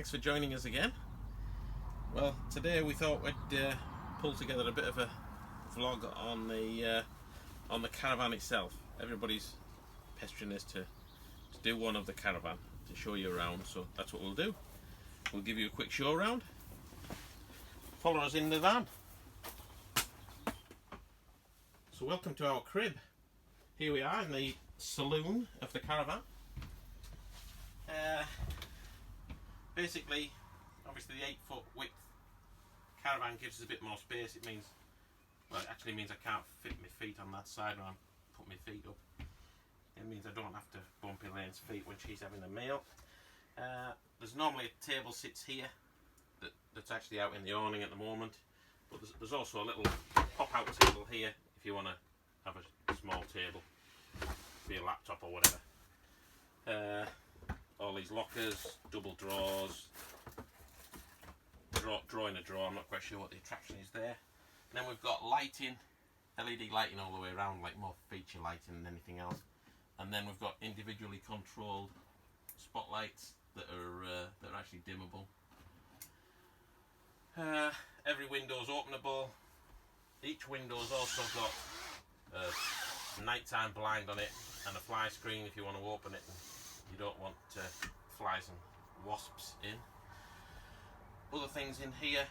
thanks for joining us again. Well, today we thought we'd pull together a bit of a vlog on the caravan itself. Everybody's pestering us to do one of the caravan, to show you around, so that's what we'll do. We'll give you a quick show around. Follow us in the van. So welcome to our crib. Here we are in the saloon of the caravan. Basically, obviously the 8-foot width caravan gives us a bit more space. It means, well, it actually means I can't fit my feet on that side when I put my feet up. It means I don't have to bump Elaine's feet when she's having a meal. There's normally a table sits here that's actually out in the awning at the moment, but there's also a little pop-out table here if you want to have a small table for your laptop or whatever. All these lockers, double drawers, drawer in a drawer. I'm not quite sure what the attraction is there. And then we've got lighting, LED lighting all the way around, like more feature lighting than anything else. And then we've got individually controlled spotlights that are actually dimmable. Every window's openable. Each window's also got a nighttime blind on it and a fly screen if you want to open it and you don't want flies and wasps in. Other things in here,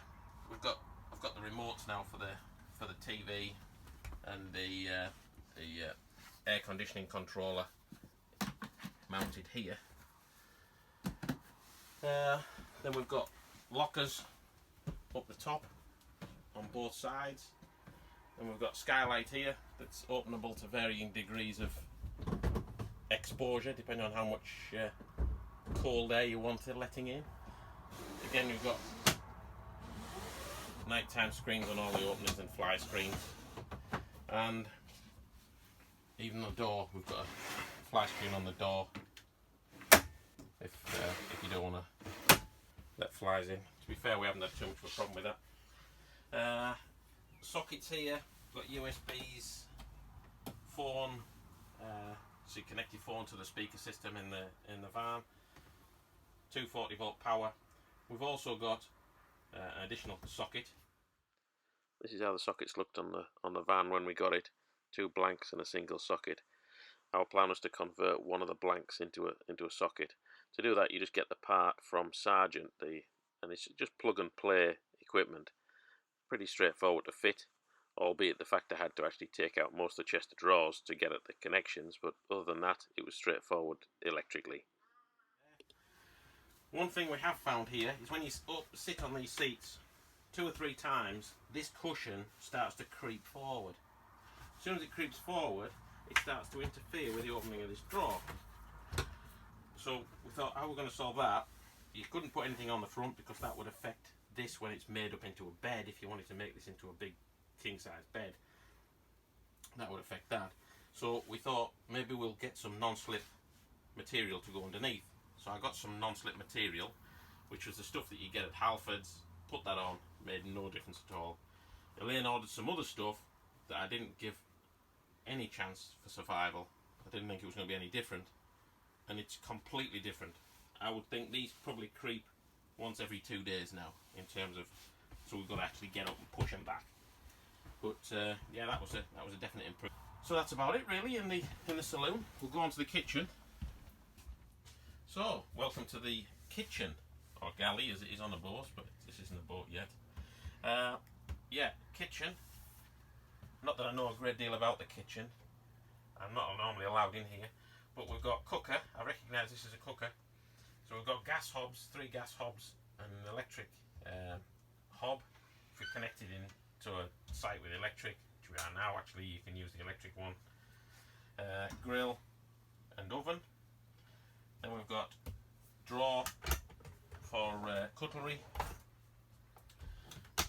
I've got the remotes now for the TV and the air conditioning controller mounted here. Then we've got lockers up the top on both sides, and we've got skylight here that's openable to varying degrees of exposure depending on how much cold air you want it letting in. Again, we've got nighttime screens on all the openings and fly screens, and even the door, we've got a fly screen on the door if you don't want to let flies in. To be fair, we haven't had too much of a problem with that. Sockets here, got USBs, phone, so you connect your phone to the speaker system in the van. 240 volt power. We've also got an additional socket. This is how the sockets looked on the van when we got it. 2 blanks and a single socket. Our plan was to convert one of the blanks into a socket. To do that, you just get the part from Sargent, and it's just plug and play equipment. Pretty straightforward to fit, albeit the fact I had to actually take out most of the chest of drawers to get at the connections, but other than that, it was straightforward electrically. One thing we have found here is when you sit on these seats 2 or 3 times, this cushion starts to creep forward. As soon as it creeps forward, it starts to interfere with the opening of this drawer. So we thought, how are we going to solve that? You couldn't put anything on the front because that would affect this when it's made up into a bed. If you wanted to make this into a big king-size bed, that would affect that. So we thought maybe we'll get some non-slip material to go underneath. So I got some non-slip material, which was the stuff that you get at Halfords. Put that on, made no difference at all. Elaine ordered some other stuff that I didn't give any chance for survival. I didn't think it was going to be any different, and it's completely different. I would think these probably creep once every 2 days now, in terms of, so we've got to actually get up and push them back. But yeah, that was a definite improvement. So that's about it really in the saloon. We'll go on to the kitchen. So, welcome to the kitchen, or galley as it is on a boat, but this isn't a boat yet. Yeah, kitchen. Not that I know a great deal about the kitchen. I'm not normally allowed in here, but we've got cooker. I recognise this as a cooker. So we've got gas hobs, 3 gas hobs, and an electric hob. If you're connected to a site with electric, which we are now actually, you can use the electric one. Grill and oven. Then we've got drawer for cutlery.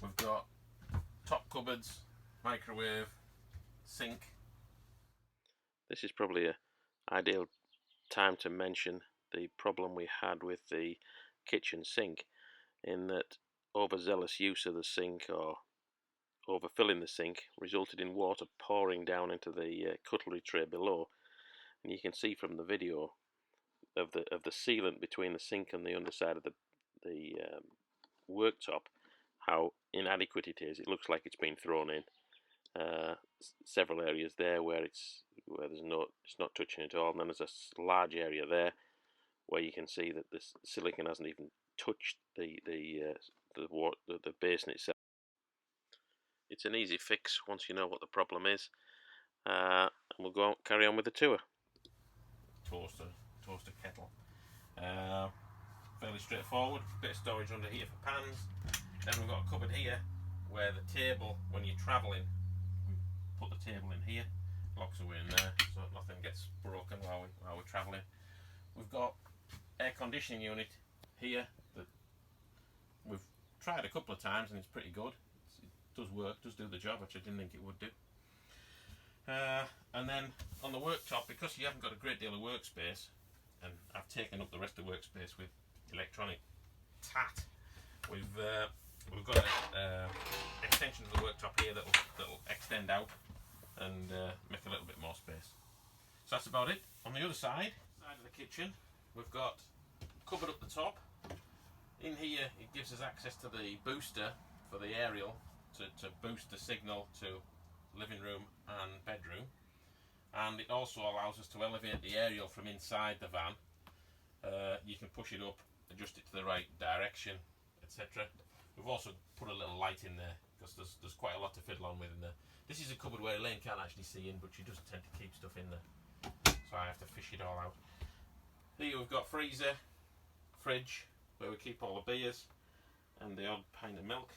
We've got top cupboards, microwave, sink. This is probably an ideal time to mention the problem we had with the kitchen sink, in that overzealous use of the sink or overfilling the sink resulted in water pouring down into the cutlery tray below, and you can see from the video of the sealant between the sink and the underside of worktop, how inadequate it is. It looks like it's been thrown in. Several areas there where it's not touching at all, and then there's a large area there where you can see that the silicon hasn't even touched the basin itself. It's an easy fix once you know what the problem is, and we'll carry on with the tour. Toaster kettle. Fairly straightforward. Bit of storage under here for pans. Then we've got a cupboard here where the table, when you're travelling, we put the table in here, locks away in there so nothing gets broken while we're travelling. We've got air conditioning unit here that we've tried a couple of times and it's pretty good. It does work, does do the job, which I didn't think it would do. And then on the worktop, because you haven't got a great deal of workspace, and I've taken up the rest of the workspace with electronic tat, we've got an extension of the worktop here that'll extend out and make a little bit more space. So that's about it. On the other side of the kitchen, we've got a cupboard up the top. In here it gives us access to the booster for the aerial to boost the signal to living room and bedroom, and it also allows us to elevate the aerial from inside the van. You can push it up, adjust it to the right direction, etc. We've also put a little light in there because there's quite a lot to fiddle on with in there. This is a cupboard where Elaine can't actually see in, but she does tend to keep stuff in there, so I have to fish it all out. Here we've got freezer, fridge, where we keep all the beers and the odd pint of milk.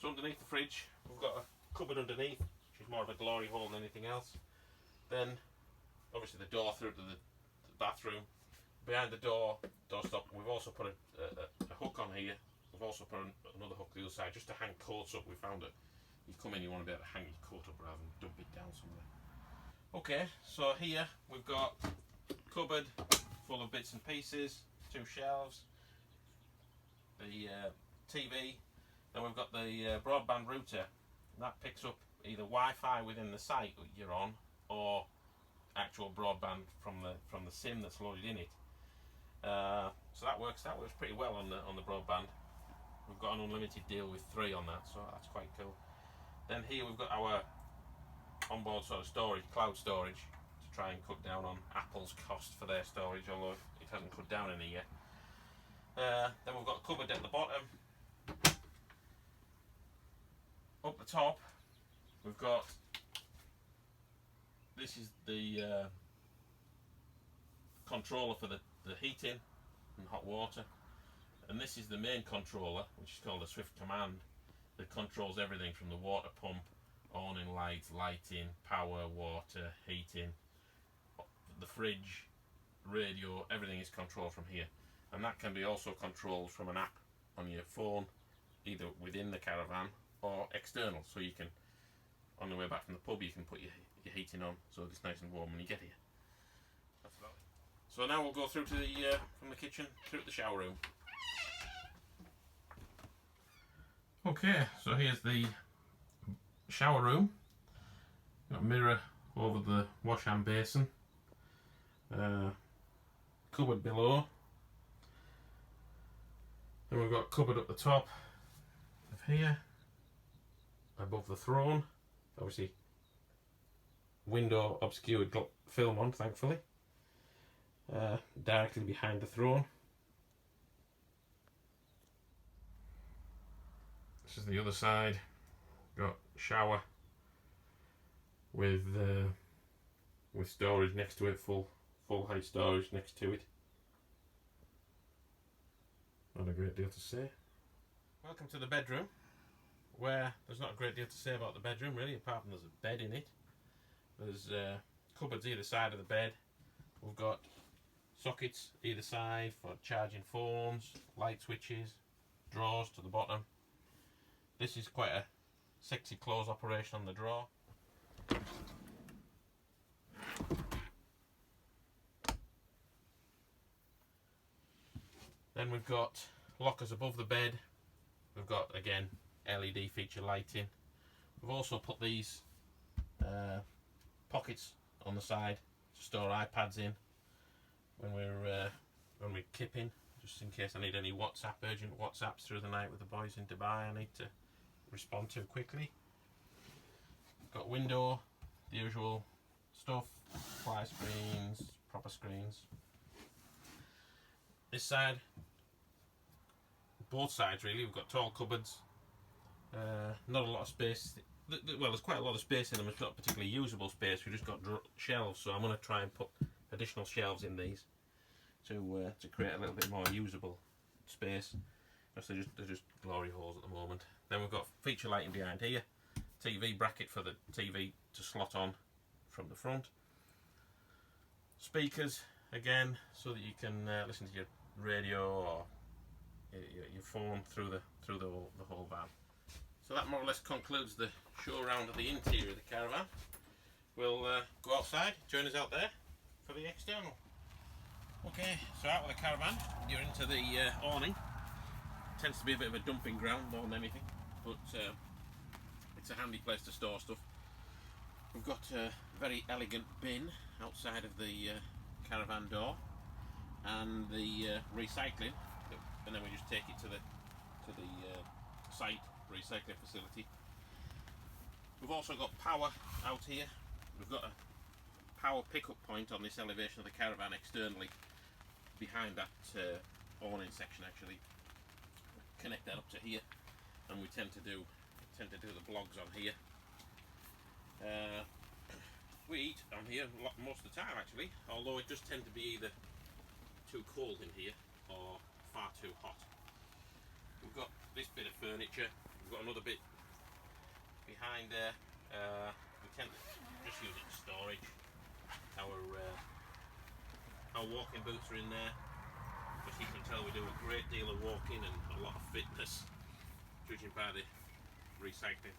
So underneath the fridge we've got a cupboard underneath, which is more of a glory hole than anything else. Then obviously the door through to the bathroom. Behind the doorstop, we've also put a hook on here. We've also put another hook the other side just to hang coats up. We found that you come in, you want to be able to hang your coat up rather than dump it down somewhere. Okay, so here we've got a cupboard full of bits and pieces, 2 shelves, the TV, then we've got the broadband router. That picks up either Wi-Fi within the site that you're on or actual broadband from the SIM that's loaded in it. So that works pretty well on the broadband. We've got an unlimited deal with 3 on that, so that's quite cool. Then here we've got our onboard sort of storage, cloud storage, to try and cut down on Apple's cost for their storage, although it hasn't cut down any yet. Then we've got a cupboard at the bottom. Up the top we've got, this is the controller for the heating and hot water, and this is the main controller, which is called a Swift Command, that controls everything from the water pump, awning lights, lighting, power, water, heating, the fridge, radio, everything is controlled from here. And that can be also controlled from an app on your phone, either within the caravan or external, so you can, on the way back from the pub, you can put your heating on so it's nice and warm when you get here. That's about it. So now we'll go through to from the kitchen through to the shower room. Okay, so here's the shower room. Got a mirror over the wash hand basin, cupboard below. Then we've got a cupboard up the top of here, above the throne. Obviously, window obscured film on, thankfully. Directly behind the throne. This is the other side. Got shower with storage next to it, full height storage next to it. Not a great deal to say. Welcome to the bedroom, where there's not a great deal to say about the bedroom really, apart from there's a bed in it. There's cupboards either side of the bed. We've got sockets either side for charging phones, light switches, drawers to the bottom. This is quite a sexy close operation on the drawer. Then we've got lockers above the bed. We've got, again, LED feature lighting. We've also put these pockets on the side to store iPads in when we're kipping, just in case I need any urgent WhatsApps through the night with the boys in Dubai I need to respond to quickly. Got window, the usual stuff, fly screens, proper screens. This side, both sides really, we've got tall cupboards, not a lot of space. Well, there's quite a lot of space in them. It's not particularly usable space. We've just got shelves, so I'm going to try and put additional shelves in these to create a little bit more usable space. They're just glory holes at the moment. Then we've got feature lighting behind here, TV bracket for the TV to slot on from the front, speakers again so that you can listen to your radio or your phone through the whole van. So that more or less concludes the show around of the interior of the caravan. We'll go outside, join us out there for the external. Okay, so out with the caravan, you're into the awning. Tends to be a bit of a dumping ground more than anything, but it's a handy place to store stuff. We've got a very elegant bin outside of the caravan door, and the recycling, and then we just take it to the site recycling facility. We've also got power out here. We've got a power pickup point on this elevation of the caravan externally behind that awning section. Actually, connect that up to here, and we tend to do the blogs on here. We eat on here most of the time actually, although it does tend to be either too cold in here or far too hot. We've got this bit of furniture. We've got another bit behind there. We tend to just use it for storage. Our walking boots are in there. As you can tell, we do a great deal of walking and a lot of fitness, judging by the recycling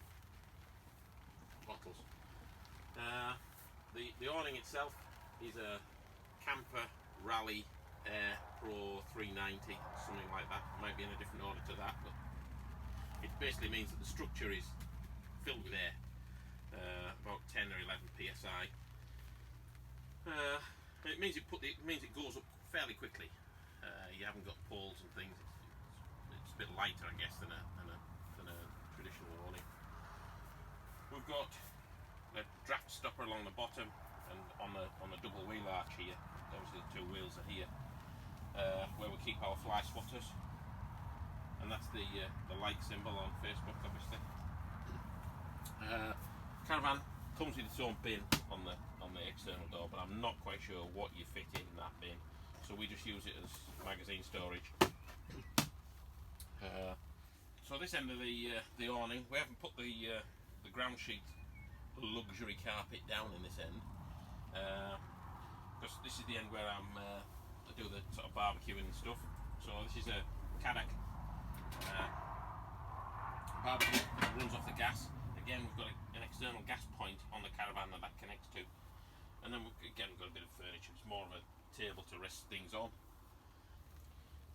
bottles. The awning itself is a Camper Rally Air Pro 390, something like that. It might be in a different order to that, but it basically means that the structure is filled with air, about 10 or 11 psi. It means it goes up fairly quickly. You haven't got poles and things. It's a bit lighter, I guess, than a traditional awning. We've got a draft stopper along the bottom and on the double wheel arch here. Obviously, the two wheels are here, where we keep our fly swatters, and that's the like symbol on Facebook, obviously. Caravan comes with its own bin on the external door, but I'm not quite sure what you fit in that bin, so we just use it as magazine storage. So this end of the awning, we haven't put the ground sheet luxury carpet down in this end, because this is the end where I do the sort of barbecuing and stuff. So this is a Caddock barbecue that runs off the gas. Again, we've got an external gas point on the caravan that connects to, and then we've got a bit of furniture. It's more of a table to rest things on.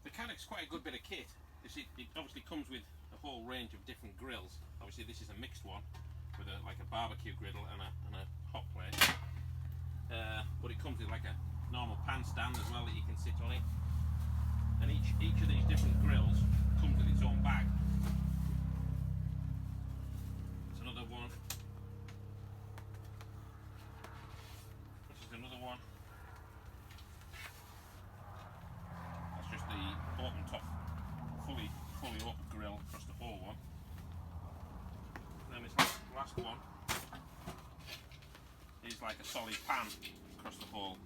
The Caddock's quite a good bit of kit. It obviously comes with a whole range of different grills. Obviously this is a mixed one with like a barbecue griddle and a hot plate, but it comes with like a normal pan stand as well that you can sit on it, and each of these different grills comes with its own bag. It's another one. This is another one. That's just the open top, fully open grill across the whole one. And then this last one is like a solid pan across the whole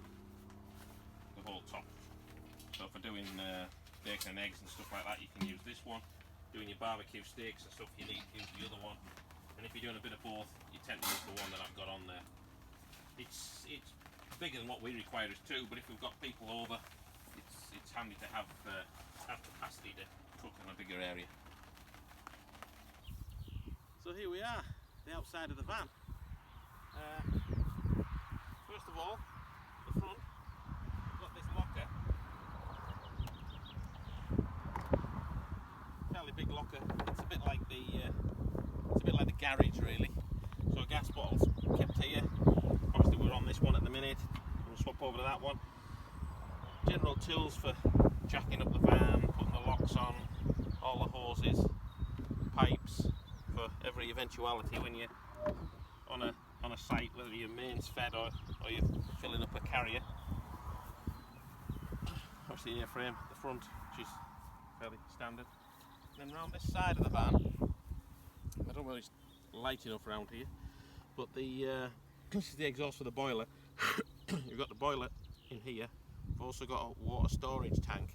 top. So for doing bacon and eggs and stuff like that, you can use this one. Doing your barbecue steaks and stuff, you need to use the other one. And if you're doing a bit of both, you tend to use the one that I've got on there. It's bigger than what we require as two, but if we've got people over, it's handy to have capacity to cook in a bigger area. So here we are, the outside of the van. First of all, the front, we've got this locker. Fairly big locker. It's a bit like the garage really. So gas bottles kept here. Obviously we're on this one at the minute. We'll swap over to that one. General tools for jacking up the van, putting the locks on, all the hoses, pipes for every eventuality when you're on a site, whether your main's fed or you're filling up a carrier. Obviously the airframe at the front, which is fairly standard. Then round this side of the van, I don't know whether it's light enough around here, but this is the exhaust for the boiler. You've got the boiler in here. We've also got a water storage tank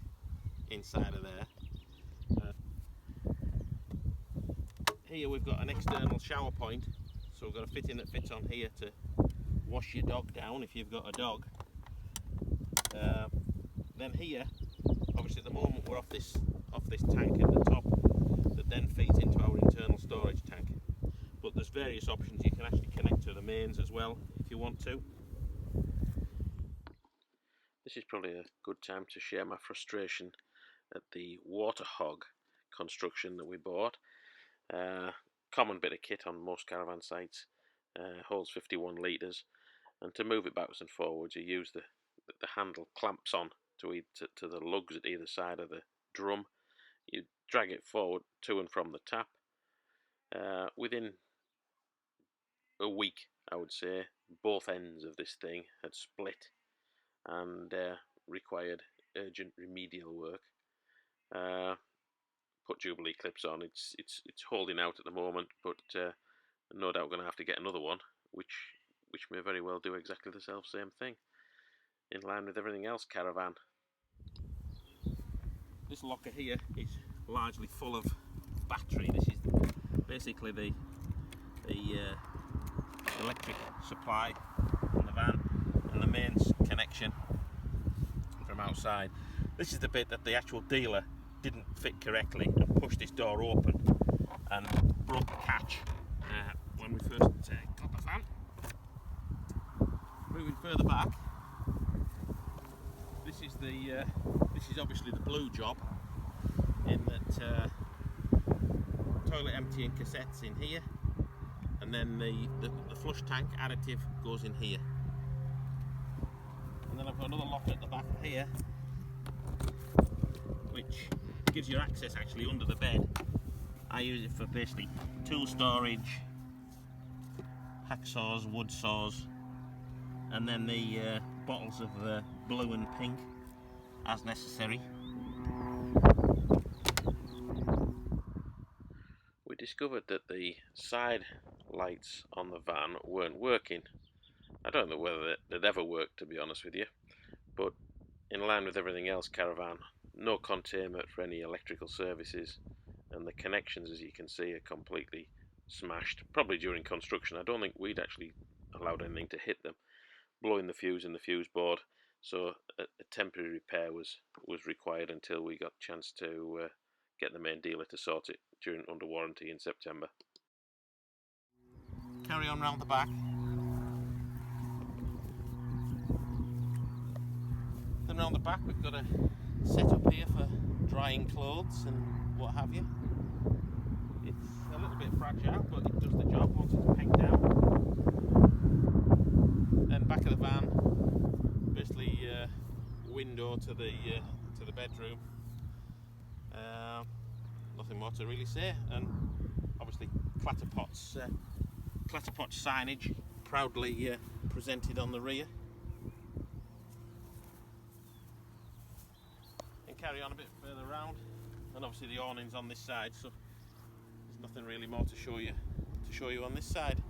inside of there. Here we've got an external shower point, so we've got a fitting that fits on here to wash your dog down if you've got a dog. Then here, obviously at the moment we're off this tank at the top that then feeds into our internal storage tank. But there's various options. You can actually connect to the mains as well if you want to. This is probably a good time to share my frustration at the water hog construction that we bought. Common bit of kit on most caravan sites, holds 51 litres, and to move it backwards and forwards you use the handle clamps on to the lugs at either side of the drum. You drag it forward to and from the tap. Within a week, I would say, both ends of this thing had split and required urgent remedial work. Put Jubilee clips on. It's holding out at the moment, but no doubt going to have to get another one, which may very well do exactly the same thing, in line with everything else caravan. This locker here is largely full of battery. This is basically the electric supply in the van and the mains connection from outside. This is the bit that the actual dealer didn't fit correctly and pushed this door open and broke the catch when we first got the van. Moving further back, this is obviously the blue job, in that toilet emptying cassettes in here, and then the flush tank additive goes in here. And then I've got another locker at the back here, which gives you access actually under the bed. I use it for basically tool storage, hacksaws, wood saws, and then the bottles of blue and pink as necessary. We discovered that the side lights on the van weren't working. I don't know whether they'd ever work, to be honest with you, but in line with everything else caravan, no containment for any electrical services, and the connections, as you can see, are completely smashed, probably during construction. I don't think we'd actually allowed anything to hit them, blowing the fuse in the fuse board, so a temporary repair was required until we got a chance to get the main dealer to sort it under warranty in September. Carry on round the back. Then round the back we've got a setup here for drying clothes and what have you. It's a little bit fragile, but it does the job once it's pegged down. Then back of the van, basically window to the bedroom. Nothing more to really say, and obviously Clatterpots signage proudly presented on the rear. And carry on a bit further round, and obviously the awning's on this side, so there's nothing really more to show you on this side.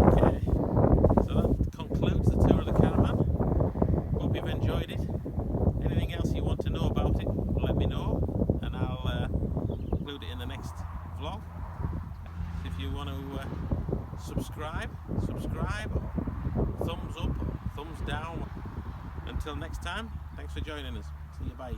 Okay, so that concludes the tour of the caravan. Hope you've enjoyed it. Anything else you want to know about it, let me know, and I'll include it in the next vlog. If you want to subscribe, thumbs up, thumbs down. Until next time, thanks for joining us. See you, bye.